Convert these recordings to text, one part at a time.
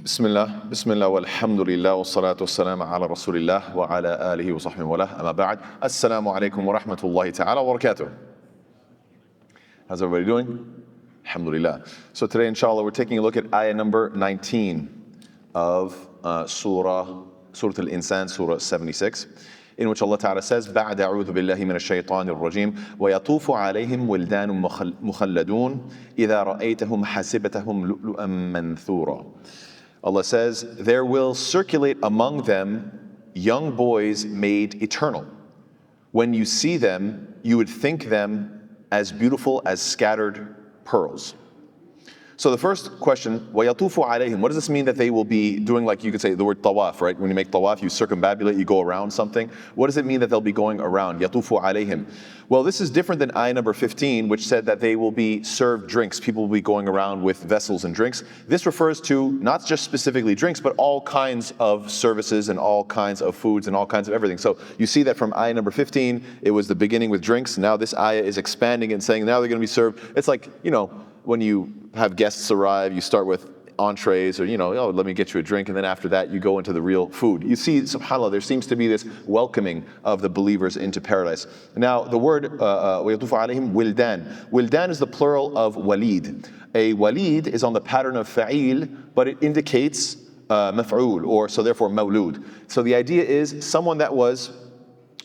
Bismillah, walhamdulillah, wa salatu wassalamu ala rasulillah, wa ala alihi wa sahbihi wa lah, amma ba'd. Assalamu alaikum wa rahmatullahi ta'ala wa barakatuh. How's everybody doing? Alhamdulillah. So today, inshallah, we're taking a look at ayah number 19 of Surah Al-Insan, Surah 76, in which Allah Ta'ala says, بَعْدَ أَعُوذُ بِاللَّهِ مِنَ الشَّيْطَانِ الرَّجِيمِ وَيَطُوفُ عَلَيْهِمْ وِلْدَانٌ مُخَلَّدُونَ إِذَا رَأَيْتَهُمْ حَسِبْتَهُمْ لُؤْلُؤًا مَنْثُورًا. Allah says, there will circulate among them young boys made eternal. When you see them, you would think them as beautiful as scattered pearls. So the first question, وَيَطُوفُ عَلَيْهِمْ, what does this mean that they will be doing? Like you could say the word tawaf, right? When you make tawaf, you circumambulate, you go around something. What does it mean that they'll be going around? يَطُوفُ عَلَيْهِمْ. Well, this is different than ayah number 15, which said that they will be served drinks. People will be going around with vessels and drinks. This refers to not just specifically drinks, but all kinds of services and all kinds of foods and all kinds of everything. So you see that from ayah number 15, it was the beginning with drinks. Now this ayah is expanding and saying now they're going to be served. It's like, when you have guests arrive, you start with entrees or, oh, let me get you a drink. And then after that, you go into the real food. You see, subhanAllah, there seems to be this welcoming of the believers into paradise. Now, the word, وَيَطُوفُ عَلَيْهِمْ وِلْدَانٌ. Wildan is the plural of walid. A walid is on the pattern of fa'il, but it indicates maf'ul, or so therefore mawlud. So the idea is someone that was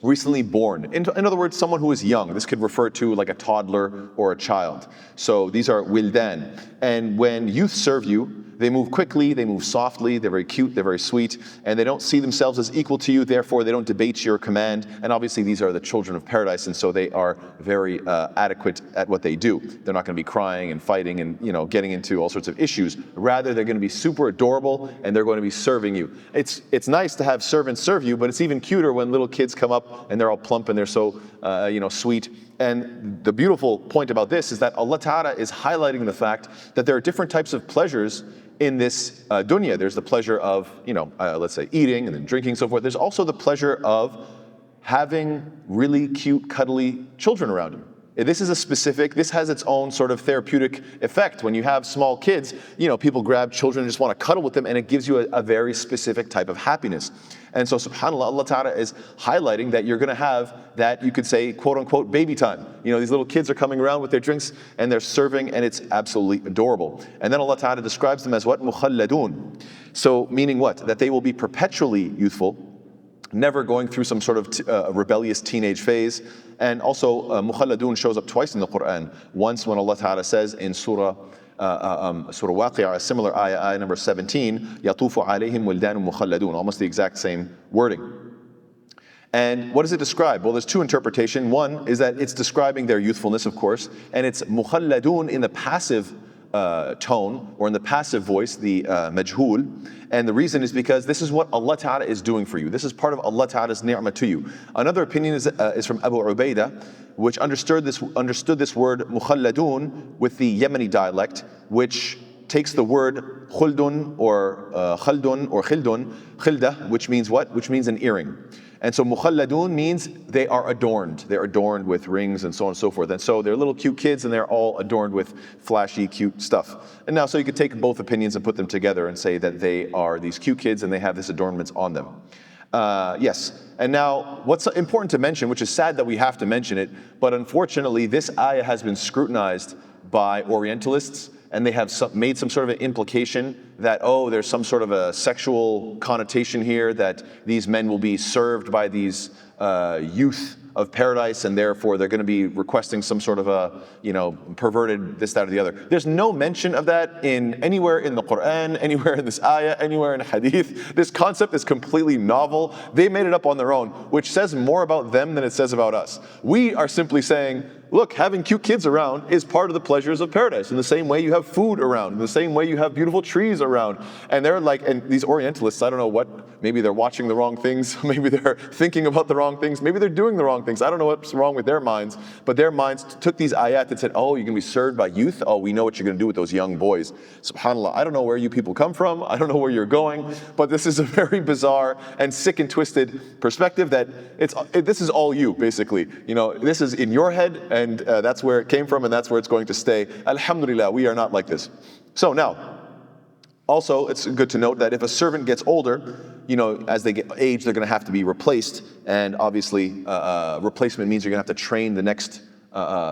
recently born. In other words, someone who is young. This could refer to like a toddler or a child. So these are wildan. And when youth serve you, they move quickly, they move softly, they're very cute, they're very sweet, and they don't see themselves as equal to you, therefore they don't debate your command. And obviously these are the children of paradise, and so they are very adequate at what they do. They're not going to be crying and fighting and getting into all sorts of issues. Rather, they're going to be super adorable, and they're going to be serving you. It's nice to have servants serve you, but it's even cuter when little kids come up and they're all plump and they're so sweet. And the beautiful point about this is that Allah Ta'ala is highlighting the fact that there are different types of pleasures in this dunya. There's the pleasure of, let's say eating and then drinking and so forth. There's also the pleasure of having really cute, cuddly children around you. This has its own sort of therapeutic effect. When you have small kids, people grab children and just want to cuddle with them, and it gives you a very specific type of happiness. And so subhanAllah, Allah Ta'ala is highlighting that you're going to have that, you could say, quote unquote, baby time. These little kids are coming around with their drinks and they're serving, and it's absolutely adorable. And then Allah Ta'ala describes them as what? Mukhalladun. So meaning what? That they will be perpetually youthful, never going through some sort of rebellious teenage phase. And also, mukhalladun shows up twice in the Quran. Once when Allah Ta'ala says in Surah Waqi'ah, a similar ayah number 17, يَطُوفُ عَلَيْهِمْ وِلْدَانٌ مُخَلَّدُونَ, almost the exact same wording. And what does it describe? Well, there's two interpretations. One is that it's describing their youthfulness, of course, and it's mukhalladun in the passive tone, or in the passive voice, the majhul. And the reason is because this is what Allah Ta'ala is doing for you. This is part of Allah Ta'ala's ni'mah to you. Another opinion is from Abu Ubaidah, which understood this word mukhalladun with the Yemeni dialect, which takes the word khuldun or khaldun or khilda, which means what? Which means an earring. And so mukhalladun means they are adorned. They're adorned with rings and so on and so forth. And so they're little cute kids, and they're all adorned with flashy, cute stuff. And now, so you could take both opinions and put them together and say that they are these cute kids and they have this adornments on them. Yes. And now, what's important to mention, which is sad that we have to mention it, but unfortunately, this ayah has been scrutinized by Orientalists, and they have made some sort of an implication that, there's some sort of a sexual connotation here, that these men will be served by these youth of paradise, and therefore they're going to be requesting some sort of a, perverted this, that, or the other. There's no mention of that anywhere in the Quran, anywhere in this ayah, anywhere in hadith. This concept is completely novel. They made it up on their own, which says more about them than it says about us. We are simply saying, look, having cute kids around is part of the pleasures of paradise. In the same way you have food around, in the same way you have beautiful trees around. And they're like, and these Orientalists, I don't know what, maybe they're watching the wrong things, maybe they're thinking about the wrong things, maybe they're doing the wrong things. I don't know what's wrong with their minds, but their minds took these ayat and said, you're going to be served by youth? We know what you're going to do with those young boys. SubhanAllah, I don't know where you people come from, I don't know where you're going, but this is a very bizarre and sick and twisted perspective that this is all you, basically. This is in your head, and that's where it came from, and that's where it's going to stay. Alhamdulillah, we are not like this. So now, Also, it's good to note that if a servant gets older, as they get age, they're going to have to be replaced. And obviously, replacement means you're going to have to train the next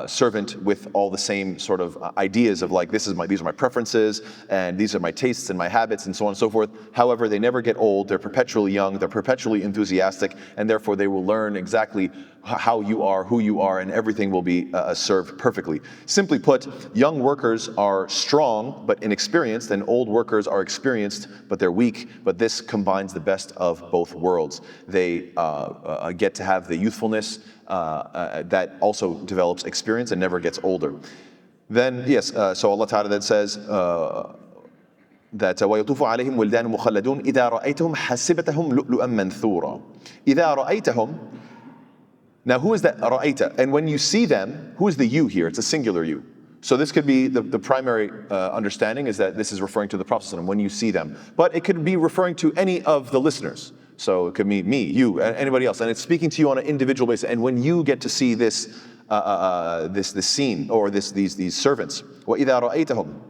servant with all the same sort of ideas of like, these are my preferences, and these are my tastes and my habits, and so on and so forth. However, they never get old. They're perpetually young. They're perpetually enthusiastic, and therefore they will learn exactly how you are, who you are, and everything will be served perfectly. Simply put, young workers are strong but inexperienced, and old workers are experienced but they're weak. But this combines the best of both worlds. They get to have the youthfulness that also develops experience and never gets older. Then, yes, so Allah Ta'ala then says that وَيَطُوفُ عَلَيْهِمْ وِلْدَانٌ مُخَلَّدُونَ إِذَا رَأَيْتَهُمْ حَسِبْتَهُمْ لُؤْلُؤًا مَنْثُورًا إِذَا رَأَيْتَهُمْ. Now, who is that ra'ayta? And when you see them, who is the you here? It's a singular you. So this could be the primary understanding is that this is referring to the Prophet when you see them. But it could be referring to any of the listeners. So it could be me, you, anybody else. And it's speaking to you on an individual basis. And when you get to see this scene or these servants, وَإِذَا رَأَيْتَهُمْ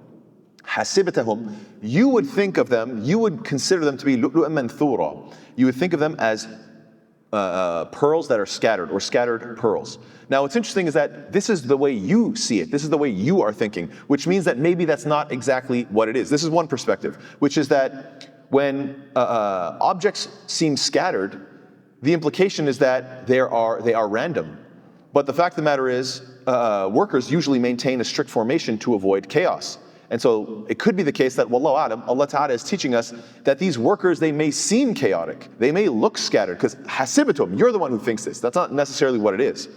حَسِبْتَهُمْ, you would think of them, you would consider them to be لُؤْلُؤًا مَنْثُورًا. You would think of them as pearls that are scattered, or scattered pearls. Now what's interesting is that this is the way you see it, this is the way you are thinking, which means that maybe that's not exactly what it is. This is one perspective, which is that when objects seem scattered, the implication is that they are random. But the fact of the matter is, workers usually maintain a strict formation to avoid chaos. And so it could be the case that, Wallahu A'lam, Allah Ta'ala is teaching us that these workers, they may seem chaotic, they may look scattered, because hasibatum, you're the one who thinks this. That's not necessarily what it is.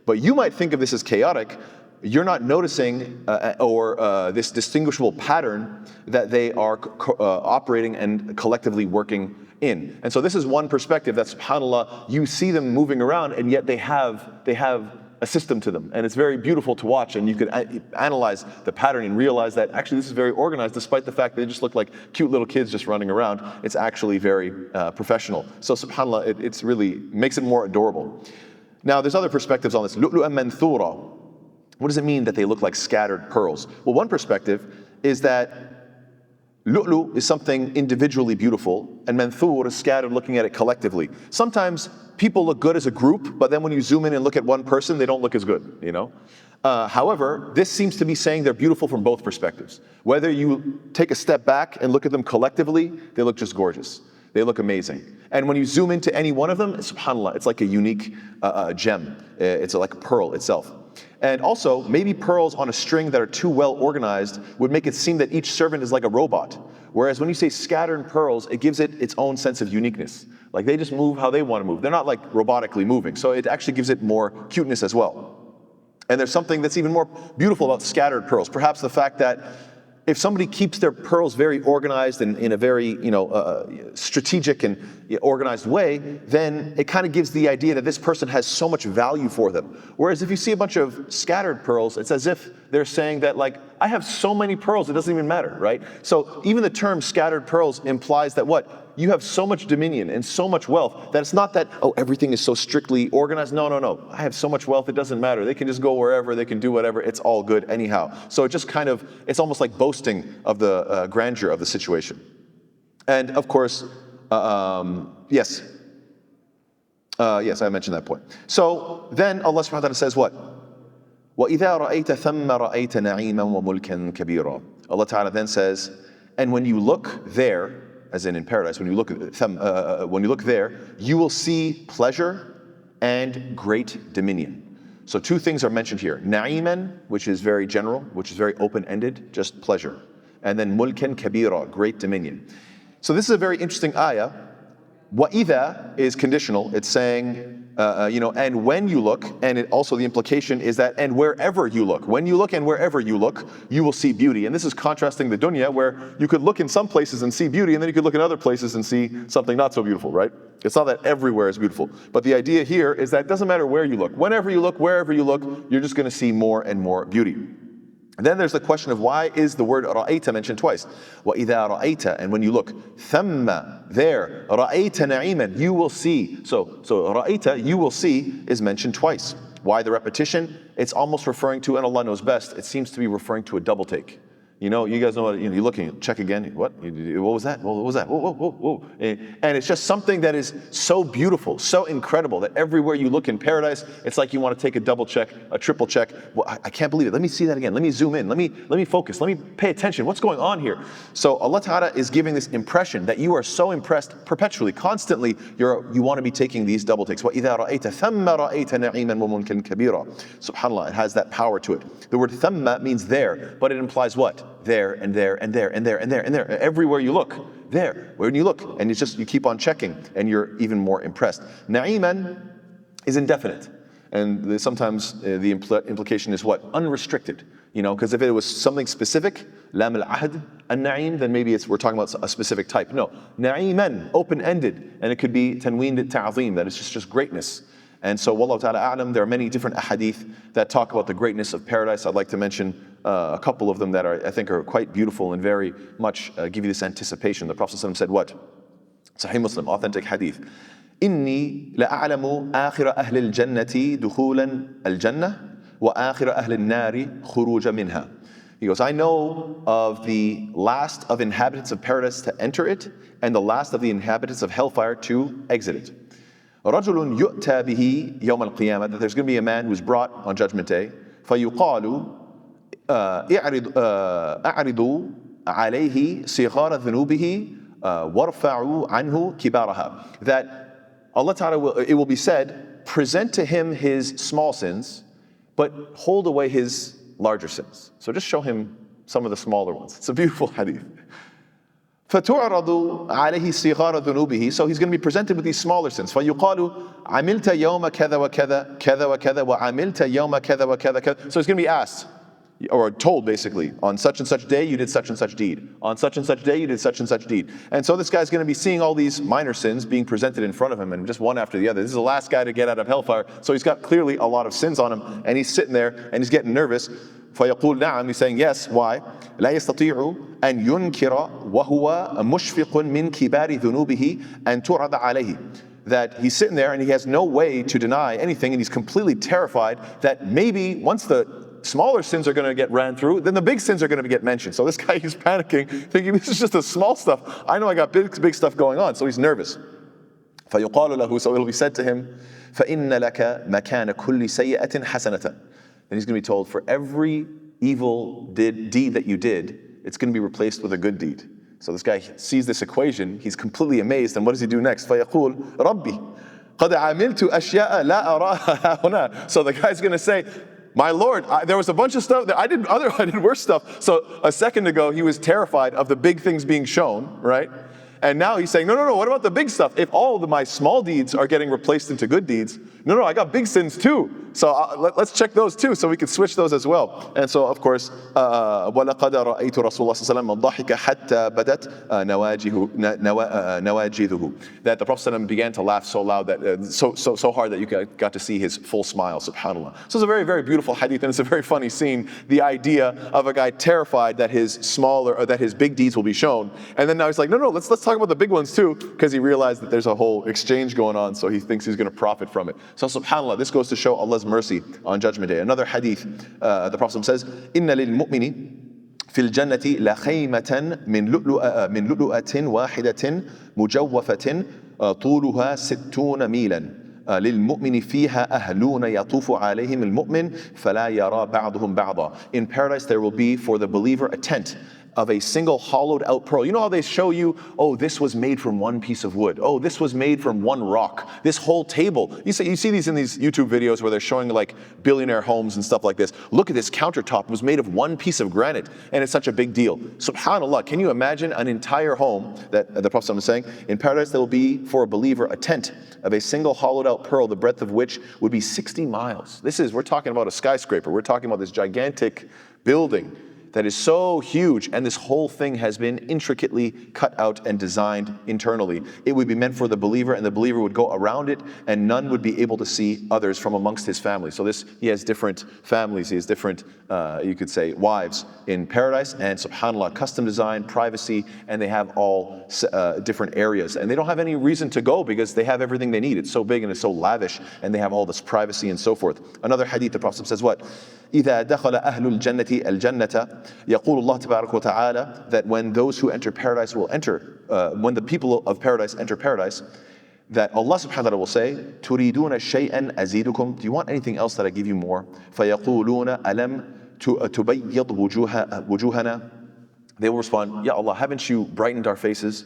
But you might think of this as chaotic. You're not noticing this distinguishable pattern that they are operating and collectively working in. And so this is one perspective that, subhanAllah, you see them moving around, and yet they have a system to them, and it's very beautiful to watch, and you can analyze the pattern and realize that actually this is very organized, despite the fact that they just look like cute little kids just running around. It's actually very professional. So subhanAllah, it's really makes it more adorable. Now there's other perspectives on this. لُؤْلُؤًا مَنْثُورًا. What does it mean that they look like scattered pearls? Well, one perspective is that lu'lu is something individually beautiful, and manthur is scattered looking at it collectively. Sometimes people look good as a group, but then when you zoom in and look at one person, they don't look as good, However, this seems to be saying they're beautiful from both perspectives. Whether you take a step back and look at them collectively, they look just gorgeous. They look amazing. And when you zoom into any one of them, subhanAllah, it's like a unique gem. It's like a pearl itself. And also, maybe pearls on a string that are too well organized would make it seem that each servant is like a robot. Whereas when you say scattered pearls, it gives it its own sense of uniqueness. Like they just move how they want to move. They're not like robotically moving. So it actually gives it more cuteness as well. And there's something that's even more beautiful about scattered pearls. Perhaps the fact that if somebody keeps their pearls very organized and in a very strategic and organized way, then it kind of gives the idea that this person has so much value for them. Whereas if you see a bunch of scattered pearls, it's as if they're saying that, like, I have so many pearls, it doesn't even matter, right? So even the term scattered pearls implies that what? You have so much dominion and so much wealth that it's not that, oh, everything is so strictly organized. No. I have so much wealth, it doesn't matter. They can just go wherever, they can do whatever, it's all good anyhow. So it just kind of, it's almost like boasting of the grandeur of the situation. And of course, yes, I mentioned that point. So then Allah subhanahu wa ta'ala says what? وَإِذَا رَأَيْتَ ثَمَّ رَأَيْتَ نَعِيمًا وَمُلْكًا كَبِيرًا. Allah Ta'ala then says, and when you look there, as in paradise, when you look there, you will see pleasure and great dominion. So two things are mentioned here. Na'iman, which is very general, which is very open-ended, just pleasure. And then mulkan kabira, great dominion. So this is a very interesting ayah. وَإِذَا is conditional. It's saying, and when you look, and it also the implication is that, and wherever you look. When you look and wherever you look, you will see beauty. And this is contrasting the dunya, where you could look in some places and see beauty, and then you could look in other places and see something not so beautiful, right? It's not that everywhere is beautiful. But the idea here is that it doesn't matter where you look. Whenever you look, wherever you look, you're just going to see more and more beauty. And then there's the question of why is the word ra'ayta mentioned twice? وَإِذَا رَأَيْتَ, and when you look, ثَمَّ, there, رَأَيْتَ نَعِيمًا, you will see. So ra'ayta, you will see, is mentioned twice. Why the repetition? It's almost referring to, and Allah knows best, it seems to be referring to a double take. You know, you guys know what, you're looking, check again, what was that? What was that? Whoa, whoa, whoa, whoa. And it's just something that is so beautiful, so incredible, that everywhere you look in paradise, it's like you want to take a double check, a triple check. Well, I can't believe it. Let me see that again. Let me zoom in. Let me focus. Let me pay attention. What's going on here? So Allah Ta'ala is giving this impression that you are so impressed perpetually, constantly, you want to be taking these double takes. وَإِذَا رَأَيْتَ ثَمَّ رَأَيْتَ نَعِيمًا وَمُلْكًا كَبِيرًا. SubhanAllah, it has that power to it. The word thamma means there, but it implies what? There and there and there and there and there and there. Everywhere you look, there. When you look, and it's just, you keep on checking, and you're even more impressed. Na'iman is indefinite. And sometimes the implication is what? Unrestricted. Because if it was something specific, lam al-ahd, an-na'im, then maybe we're talking about a specific type. No, na'iman, open-ended. And it could be tanween ta'zim, that it's just greatness. And so, wallahu ta'ala a'lam, there are many different ahadith that talk about the greatness of paradise. I'd like to mention a couple of them that I think are quite beautiful and very much give you this anticipation. The Prophet ﷺ said what? Sahih Muslim, authentic hadith. إني لأعلم آخر أهل الجنة دخولا الجنة وآخر أهل النار خروج منها. He goes, I know of the last of inhabitants of paradise to enter it, and the last of the inhabitants of hellfire to exit it. رجل يؤتى به يوم القيامة, that there's going to be a man who's brought on Judgment Day. فيقال أعرضوا عليه صغار ذنوبه وارفعوا عنه كبارها. That Allah Ta'ala it will be said, present to him his small sins, but hold away his larger sins. So just show him some of the smaller ones. It's a beautiful hadith. فَتُعْرَضُ عَلَيْهِ صِغَارَ ذُنُوبِهِ. So he's going to be presented with these smaller sins. فَيُقَالُ عَمِلْتَ يَوْمَ كَذَا وَكَذَا كَذَا وَكَذَا وَعَمِلْتَ يَوْمَ كَذَا وَكَذا كَذَا. So he's going to be asked, or told basically, on such and such day you did such and such deed. On such and such day you did such and such deed. And so this guy's going to be seeing all these minor sins being presented in front of him, and just one after the other. This is the last guy to get out of hellfire, so he's got clearly a lot of sins on him, and he's sitting there and he's getting nervous. فيقول نعم, he's saying yes. Why? لا يستطيع أن ينكر وهو مشفق من كبار ذنوبه أن تعرض عليه. That he's sitting there and he has no way to deny anything, and he's completely terrified that maybe once the smaller sins are going to get ran through, then the big sins are going to get mentioned. So this guy, he's panicking, thinking this is just the small stuff. I know I got big stuff going on, so he's nervous. فيقال له, so it'll be said to him, فإن لك مكان كل سيئة حسنة. Then he's going to be told, for every evil deed that you did, it's going to be replaced with a good deed. So this guy sees this equation, he's completely amazed, and what does he do next? فيقول ربي قد عملت أشياء لا أراها هنا. So the guy's going to say, my Lord, there was a bunch of stuff that I did worse stuff. So a second ago, he was terrified of the big things being shown, right? And now he's saying, no, what about the big stuff? If all of my small deeds are getting replaced into good deeds, no, I got big sins too. So let's check those too, so we can switch those as well. And so, of course, وَلَقَدْ رَأَيْتُ رَسُولَ اللَّهِ صَلَّى اللَّهُ عَلَيْهِ وَسَلَّمَ ضَحِكَ حَتَّى بَدَتْ نَوَاجِذُهُ. That the Prophet began to laugh so loud, that so hard that you got to see his full smile, subhanAllah. So it's a very, very beautiful hadith, and it's a very funny scene. The idea of a guy terrified that his big deeds will be shown. And then now he's like, no, let's talk about the big ones too, because he realized that there's a whole exchange going on, so he thinks he's going to profit from it. So subhanAllah, this goes to show Allah's mercy on Judgment Day. Another hadith, the Prophet says, إِنَّ لِلْمُؤْمِنِ في الجنة لخيمة من لؤلؤة واحدة مجوفة طولها 60 ميلا للمؤمن فيها أهلون يطوف عليهم المؤمن فلا يرى بعضهم بعضا. In paradise there will be for the believer a tent of a single hollowed out pearl. You know how they show you, oh, this was made from one piece of wood. Oh, this was made from one rock. This whole table. You see these in these YouTube videos where they're showing like billionaire homes and stuff like this. Look at this countertop. It was made of one piece of granite, and it's such a big deal. SubhanAllah, can you imagine an entire home that the Prophet was saying? In paradise there will be for a believer a tent of a single hollowed out pearl, the breadth of which would be 60 miles. We're talking about a skyscraper. We're talking about this gigantic building that is so huge, and this whole thing has been intricately cut out and designed internally. It would be meant for the believer, and the believer would go around it, and none would be able to see others from amongst his family. So he has different families, he has different, you could say, wives in paradise, and subhanAllah, custom design, privacy, and they have all different areas. And they don't have any reason to go because they have everything they need. It's so big and it's so lavish, and they have all this privacy and so forth. Another hadith, the Prophet says what? إِذَا دَخَلَ أَهْلُ الْجَنَّةِ الْجَنَّةَ يقول الله تبارك وتعالى that when those who enter paradise will enter, when the people of paradise enter paradise, that Allah subhanahu wa ta'ala will say, تُرِيدُونَ شَيْئًا أَزِيدُكُمْ. Do you want anything else that I give you more? فَيَقُولُونَ أَلَمْ تُبَيِّضْ وُجُوهَنَا. They will respond, Ya Allah, haven't you brightened our faces?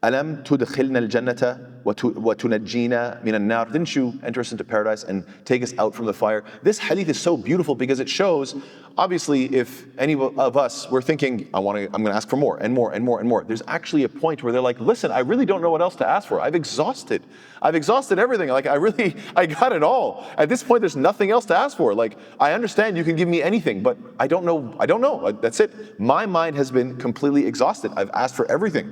أَلَمْ تُدْخِلْنَا الْجَنَّةَ وَتُنَجِّينَا مِنَ النَّارِ. Didn't you enter us into paradise and take us out from the fire? This hadith is so beautiful because it shows, obviously, if any of us were thinking, I'm going to ask for more and more and more and more. There's actually a point where they're like, listen, I really don't know what else to ask for. I've exhausted everything. Like, I got it all. At this point, there's nothing else to ask for. Like, I understand you can give me anything, but I don't know. That's it. My mind has been completely exhausted. I've asked for everything.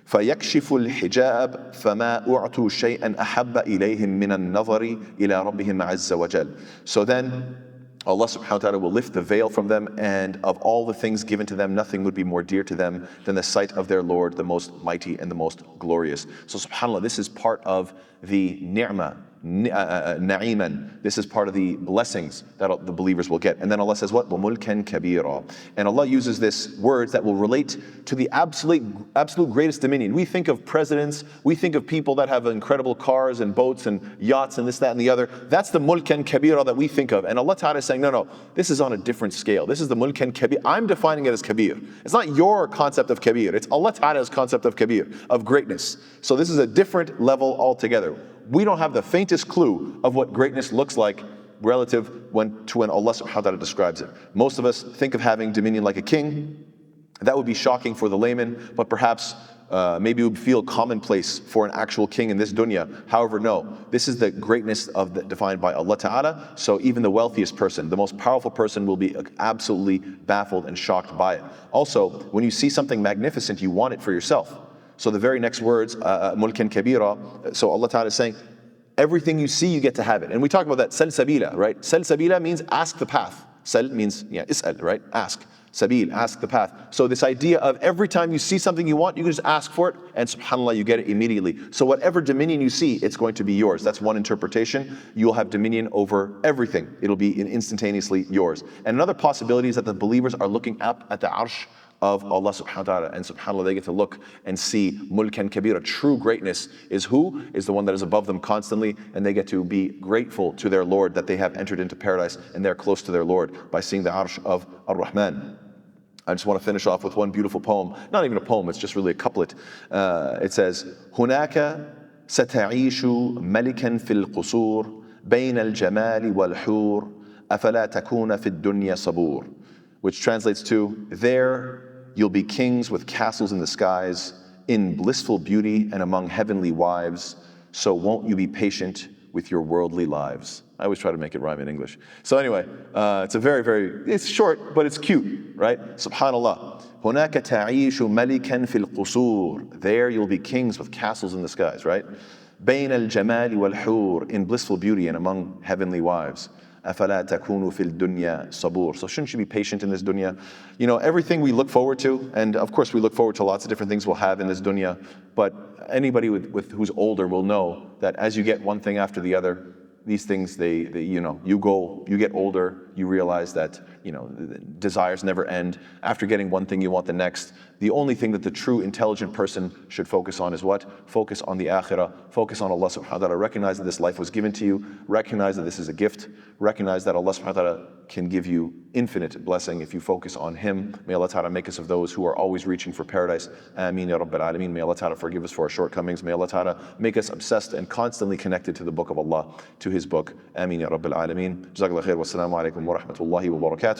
فيكشف الحجاب فما أعطوا شيئا أحب إليهم من النظر إلى ربهم عز وجل. So then Allah subhanahu wa ta'ala will lift the veil from them, and of all the things given to them, nothing would be more dear to them than the sight of their Lord, the most mighty and the most glorious. So subhanAllah, this is part of the ni'mah, na'iman. This is part of the blessings that the believers will get. And then Allah says what? وَمُلْكًا كَبِيرًا. And Allah uses this words that will relate to the absolute greatest dominion. We think of presidents, we think of people that have incredible cars and boats and yachts and this, that, and the other. That's the mulkan kabira that we think of. And Allah Ta'ala is saying, no, this is on a different scale. This is the mulkan kabir. I'm defining it as kabir. It's not your concept of kabir. It's Allah Ta'ala's concept of kabir, of greatness. So this is a different level altogether. We don't have the faintest clue of what greatness looks like relative to when Allah subhanahu wa ta'ala describes it. Most of us think of having dominion like a king. That would be shocking for the layman, but perhaps maybe it would feel commonplace for an actual king in this dunya. However, no, this is the greatness defined by Allah Ta'ala. So even the wealthiest person, the most powerful person, will be absolutely baffled and shocked by it. Also, when you see something magnificent, you want it for yourself. So the very next words, mulkan kabira, so Allah Ta'ala is saying, everything you see, you get to have it. And we talk about that, sal sabila, right? Sal sabila means ask the path. Sal means, is'al, right? Ask. Sabil, ask the path. So this idea of every time you see something you want, you can just ask for it, and subhanAllah, you get it immediately. So whatever dominion you see, it's going to be yours. That's one interpretation. You'll have dominion over everything. It'll be instantaneously yours. And another possibility is that the believers are looking up at the arsh of Allah subhanahu wa ta'ala, and subhanAllah, they get to look and see mulkan kabira. True greatness is who? Is the one that is above them constantly, and they get to be grateful to their Lord that they have entered into paradise and they're close to their Lord by seeing the arsh of Ar-Rahman. I just want to finish off with one beautiful poem. Not even a poem, it's just really a couplet. It says, هناك ستعيش ملكا في القصور بين الجمال والحور أفلا تكون في الدنيا صبور. Which translates to, there you'll be kings with castles in the skies, in blissful beauty and among heavenly wives, so won't you be patient with your worldly lives. I always try to make it rhyme in English. So anyway, it's a it's short, but it's cute, right? Subhanallah. هناك تعيش ملكا في القصور. There you'll be kings with castles in the skies, right? بين الجمال والحور, in blissful beauty and among heavenly wives. أفلا تكونوا في الدنيا صبور. So shouldn't you be patient in this dunya? You know, everything we look forward to, and of course we look forward to lots of different things we'll have in this dunya, but anybody who's older will know that as you get one thing after the other, these things, you get older, you realize that, desires never end. After getting one thing, you want the next. The only thing that the true intelligent person should focus on is what? Focus on the akhirah, focus on Allah subhanahu wa ta'ala. Recognize that this life was given to you, recognize that this is a gift, recognize that Allah subhanahu wa ta'ala can give you infinite blessing if you focus on Him. May Allah ta'ala make us of those who are always reaching for paradise. Ameen ya Rabbil Alameen. May Allah ta'ala forgive us for our shortcomings. May Allah ta'ala make us obsessed and constantly connected to the book of Allah, to His book. Ameen ya Rabbil Alameen. Jazakallah khair. Wassalamu alaikum wa rahmatullahi wa barakatuh.